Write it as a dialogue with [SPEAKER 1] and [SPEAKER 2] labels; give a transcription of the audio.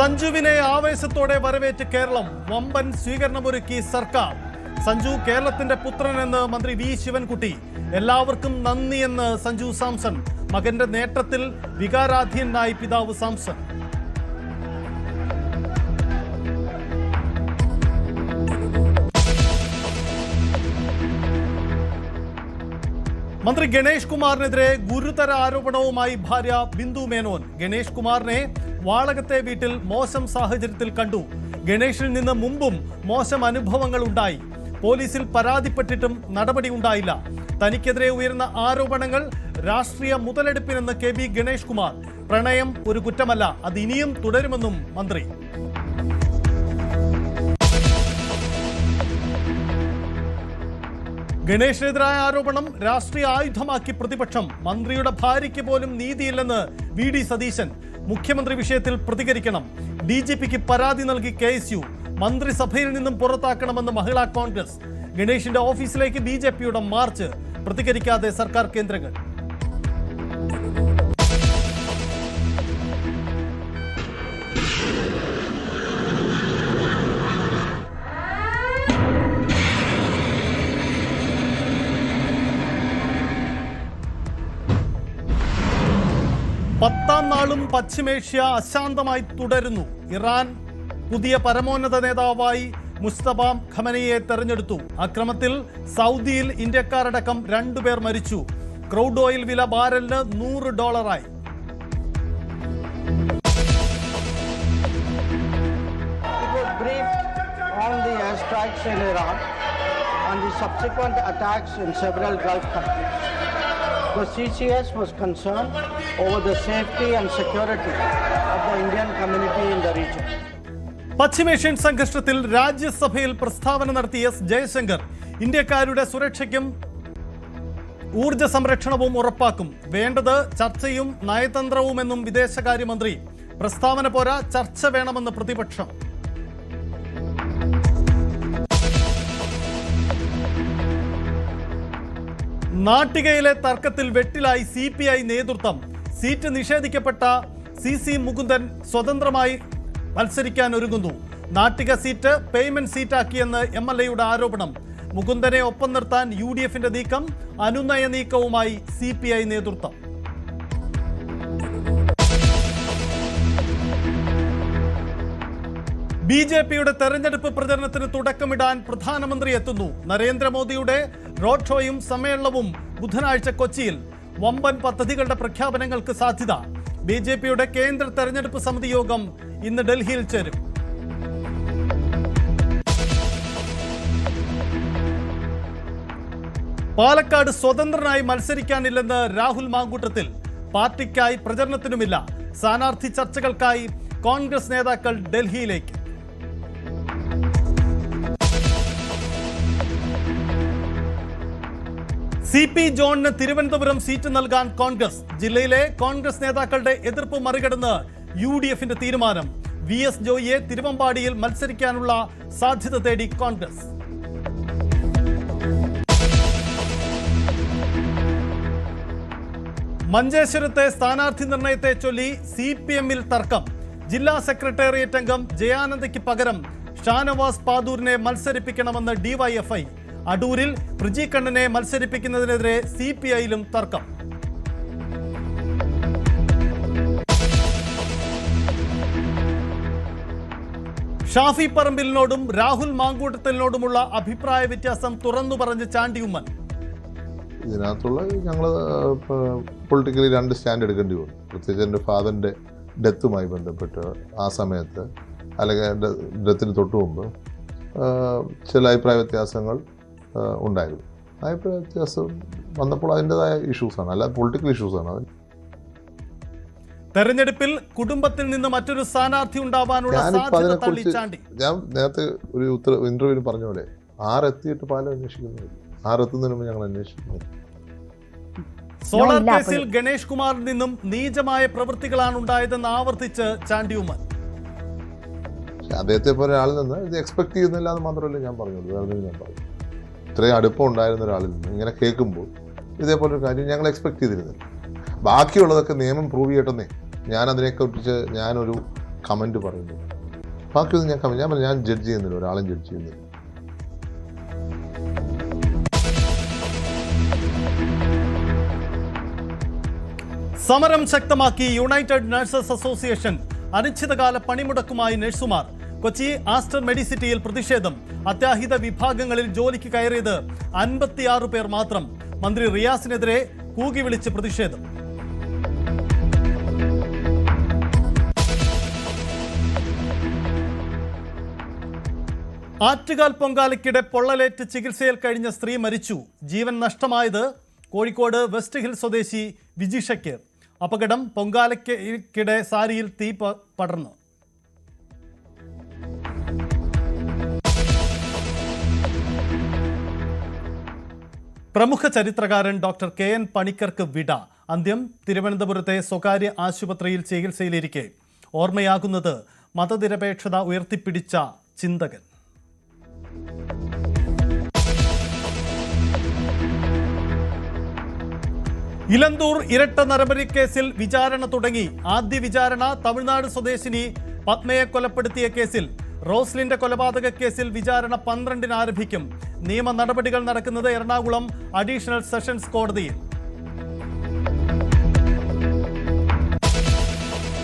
[SPEAKER 1] സഞ്ജുവിനെ ആവേശത്തോടെ വരവേറ്റ് കേരളം. വമ്പൻ സ്വീകരണമൊരുക്കി സർക്കാർ. സഞ്ജു കേരളത്തിന്റെ പുത്രനെന്ന് മന്ത്രി വി ശിവൻകുട്ടി. എല്ലാവർക്കും നന്ദിയെന്ന് സഞ്ജു സാംസൺ. മകന്റെ നേട്ടത്തിൽ വികാരാധീനായി പിതാവ് സാംസൺ. മന്ത്രി ഗണേഷ് കുമാറിനെതിരെ ഗുരുതര ആരോപണവുമായി ഭാര്യ ബിന്ദു മേനോൻ. ഗണേഷ് കുമാറിനെ വാളകത്തെ വീട്ടിൽ മോശം സാഹചര്യത്തിൽ കണ്ടു. ഗണേഷിൽ നിന്ന് മുമ്പും മോശം അനുഭവങ്ങൾ ഉണ്ടായി. പോലീസിൽ പരാതിപ്പെട്ടിട്ടും നടപടി ഉണ്ടായില്ല. തനിക്കെതിരെ ഉയർന്ന ആരോപണങ്ങൾ രാഷ്ട്രീയ മുതലെടുപ്പിനെന്ന് കെ ബി ഗണേഷ് കുമാർ. പ്രണയം ഒരു കുറ്റമല്ല, അത് ഇനിയും തുടരുമെന്നും മന്ത്രി. ഗണേഷിനെതിരായ ആരോപണം രാഷ്ട്രീയ ആയുധമാക്കി പ്രതിപക്ഷം. മന്ത്രിയുടെ ഭാര്യയ്ക്ക് പോലും നീതിയില്ലെന്ന് വി ഡി സതീശൻ. മുഖ്യമന്ത്രി വിഷയത്തിൽ പ്രതികരിക്കണം. DGPക്ക് പരാതി നൽകി KSU. മന്ത്രിസഭയിൽ നിന്നും പുറത്താക്കണമെന്ന് മഹിളാ കോൺഗ്രസ്. ഗണേഷിന്റെ ഓഫീസിലേക്ക് BJPയുടെ മാർച്ച്. പ്രതികരിക്കാതെ സർക്കാർ കേന്ദ്രങ്ങൾ. പത്താം നാളും പശ്ചിമേഷ്യ അശാന്തമായി തുടരുന്നു. ഇറാൻ പുതിയ പരമോന്നത നേതാവായി മുസ്തഫ ഖമനയെ തെരഞ്ഞെടുത്തു. അക്രമത്തിൽ സൗദിയിൽ ഇന്ത്യക്കാരടക്കം 2 പേർ മരിച്ചു. ക്രൂഡ് ഓയിൽ വില ബാരലിന് $100.
[SPEAKER 2] On the airstrikes in Iran and the subsequent attacks in several Gulf countries. The CCS was concerned over the safety and security of the Indian community in the region.
[SPEAKER 1] പശ്ചിമേഷ്യൻ സംഘർഷത്തിൽ രാജ്യസഭയിൽ പ്രസ്താവന നടത്തിയ S Jaishankar. ഇന്ത്യക്കാരുടെ സുരക്ഷയ്ക്കും ഊർജ സംരക്ഷണവും ഉറപ്പാക്കും. വേണ്ടത് ചർച്ചയും നയതന്ത്രവുമെന്നും വിദേശകാര്യമന്ത്രി. പ്രസ്താവന പോരാ, ചർച്ച വേണമെന്ന് പ്രതിപക്ഷം. നാട്ടികയിലെ തർക്കത്തിൽ വെട്ടിലായി CPI നേതൃത്വം. സീറ്റ് നിഷേധിക്കപ്പെട്ട CC മുകുന്ദൻ സ്വതന്ത്രമായി മത്സരിക്കാൻ ഒരുങ്ങുന്നു. നാട്ടിക സീറ്റ് പേയ്മെന്റ് സീറ്റാക്കിയെന്ന് MLAയുടെ ആരോപണം. മുകുന്ദനെ ഒപ്പം നിർത്താൻ UDFന്റെ നീക്കം. അനുനയ നീക്കവുമായി CPI നേതൃത്വം. BJPയുടെ തെരഞ്ഞെടുപ്പ് പ്രചരണത്തിന് തുടക്കമിടാൻ പ്രധാനമന്ത്രി എത്തുന്നു. നരേന്ദ്രമോദിയുടെ റോഡ് ഷോയും സമ്മേളനവും ബുധനാഴ്ച കൊച്ചിയിൽ. വമ്പൻ പദ്ധതികളുടെ പ്രഖ്യാപനങ്ങൾക്ക് സാധ്യത. BJPയുടെ കേന്ദ്ര തെരഞ്ഞെടുപ്പ് സമിതി യോഗം ഇന്ന് ഡൽഹിയിൽ ചേരും. പാലക്കാട് സ്വതന്ത്രനായി മത്സരിക്കാനില്ലെന്ന് രാഹുൽ മാങ്കൂട്ടത്തിൽ. പാർട്ടിക്കായി പ്രചരണത്തിനുമില്ല. സ്ഥാനാർത്ഥി ചർച്ചകൾക്കായി കോൺഗ്രസ് നേതാക്കൾ ഡൽഹിയിലേക്ക്. CP ജോണിന് തിരുവനന്തപുരം സീറ്റ് നൽകാൻ കോൺഗ്രസ്. ജില്ലയിലെ കോൺഗ്രസ് നേതാക്കളുടെ എതിർപ്പ് മറികടന്ന് UDFന്റെ തീരുമാനം. VS ജോയിയെ തിരുവമ്പാടിയിൽ മത്സരിക്കാനുള്ള സാധ്യത തേടി കോൺഗ്രസ്. മഞ്ചേശ്വരത്തെ സ്ഥാനാർത്ഥി നിർണയത്തെ ചൊല്ലി CPMൽ തർക്കം. ജില്ലാ സെക്രട്ടേറിയറ്റ് അംഗം ജയാനന്ദയ്ക്ക് പകരം ഷാനവാസ് പാദൂരിനെ മത്സരിപ്പിക്കണമെന്ന് DYFI. അടൂരിൽ പ്രിജി കണ്ണനെ മത്സരിപ്പിക്കുന്നതിനെതിരെ CPIയിലും തർക്കം. ഷാഫി പറമ്പിലിനോടും രാഹുൽ മാങ്കൂട്ടത്തിനോടുമുള്ള അഭിപ്രായ വ്യത്യാസം തുറന്നു പറഞ്ഞ് ചാണ്ടി ഉമ്മൻ.
[SPEAKER 3] ഇതിനകത്തുള്ള ഞങ്ങൾ പൊളിറ്റിക്കലി 2 സ്റ്റാൻഡ് എടുക്കേണ്ടി വന്നു. പ്രത്യേകിച്ച് എൻ്റെ ഫാദറിൻ്റെ ഡെത്തുമായി ബന്ധപ്പെട്ട് ആ സമയത്ത്, അല്ലെങ്കിൽ ഡെത്തിന് തൊട്ട് മുമ്പ് ചില അഭിപ്രായ വ്യത്യാസങ്ങൾ ഉണ്ടായിരുന്നു. അഭിപ്രായ വ്യത്യാസം വന്നപ്പോൾ അതിൻ്റെതായ ഇഷ്യൂസാണ്, അല്ലാതെ പൊളിറ്റിക്കൽ ഇഷ്യൂസാണ്. അത്
[SPEAKER 1] തെരഞ്ഞെടുപ്പിൽ കുടുംബത്തിൽ നിന്ന് മറ്റൊരു സ്ഥാനാർത്ഥി ഉണ്ടാവാനുള്ള സാധ്യത തള്ളി ചാണ്ടി.
[SPEAKER 3] ഞാൻ നേരത്തെ ഒരു ഇന്റർവ്യൂവിൽ പറഞ്ഞ പോലെ 6 എത്തിയിട്ട് പാലം അന്വേഷിക്കുന്നില്ല. 6 എത്തുന്നതിന് മുമ്പ് ഞങ്ങൾ അന്വേഷിക്കുന്നത്.
[SPEAKER 1] സോളാർ കേസിൽ ഗണേഷ് കുമാറിൽ നിന്നും നീചമായ പ്രവൃത്തികളാണ് ഉണ്ടായതെന്ന് ആവർത്തിച്ച് ചാണ്ടി ഉമ്മൻ.
[SPEAKER 3] അദ്ദേഹത്തെ പോലെ ഒരാളിൽ നിന്ന് ഇത് എക്സ്പെക്ട് ചെയ്യുന്നില്ല എന്ന് മാത്രമല്ല ഞാൻ പറഞ്ഞത്. വേറെ ഞാൻ പറഞ്ഞു, ഇത്രയും അടുപ്പം ഉണ്ടായിരുന്ന ഒരാളിൽ നിന്ന് ഇങ്ങനെ കേൾക്കുമ്പോൾ ഇതേപോലൊരു കാര്യം ഞങ്ങൾ എക്സ്പെക്ട് ചെയ്തിരുന്നില്ല. ബാക്കിയുള്ളതൊക്കെ നിയമം പ്രൂവ് ചെയ്യട്ടെന്നേ. ഞാൻ അതിനെക്കുറിച്ച് ഞാനൊരു കമൻറ്റ് പറയുന്നു. ബാക്കിയൊന്നും ഞാൻ പറഞ്ഞു ഞാൻ ജഡ്ജ് ചെയ്യുന്നില്ല, ഒരാളും ജഡ്ജ് ചെയ്യുന്നില്ല.
[SPEAKER 1] സമരം ശക്തമാക്കി യുണൈറ്റഡ് നഴ്സസ് അസോസിയേഷൻ. അനിശ്ചിതകാല പണിമുടക്കുമായി നഴ്സുമാർ. കൊച്ചി ആസ്റ്റർ മെഡിസിറ്റിയിൽ പ്രതിഷേധം. അത്യാഹിത വിഭാഗങ്ങളിൽ ജോലിക്ക് കയറിയത് 56 പേർ മാത്രം. മന്ത്രി റിയാസിനെതിരെ കൂകി വിളിച്ച് പ്രതിഷേധം. ആറ്റുകാൽ പൊങ്കാലയ്ക്കിടെ പൊള്ളലേറ്റ് ചികിത്സയിൽ കഴിഞ്ഞ സ്ത്രീ മരിച്ചു. ജീവൻ നഷ്ടമായത് കോഴിക്കോട് വെസ്റ്റ് ഹിൽ സ്വദേശി വിജിഷയ്ക്ക്. അപകടം പൊങ്കാലയ്ക്കിടെ സാരിയിൽ തീ പടർന്നു. പ്രമുഖ ചരിത്രകാരൻ ഡോക്ടർ KN പണിക്കർക്ക് വിട. അന്ത്യം തിരുവനന്തപുരത്തെ സ്വകാര്യ ആശുപത്രിയിൽ ചികിത്സയിലിരിക്കെ. ഓർമ്മയാകുന്നത് മതനിരപേക്ഷത ഉയർത്തിപ്പിടിച്ച ചിന്തകൻ. ഇലന്തൂർ ഇരട്ട നരബലി കേസിൽ വിചാരണ തുടങ്ങി. ആദ്യ വിചാരണ തമിഴ്നാട് സ്വദേശിനി പത്മയെ കൊലപ്പെടുത്തിയ കേസിൽ. റോസ്ലിന്റെ കൊലപാതക കേസിൽ വിചാരണ 12-ന് ആരംഭിക്കും. നിയമ നടപടികൾ നടക്കുന്നത് എറണാകുളം അഡീഷണൽ സെഷൻസ് കോടതിയിൽ.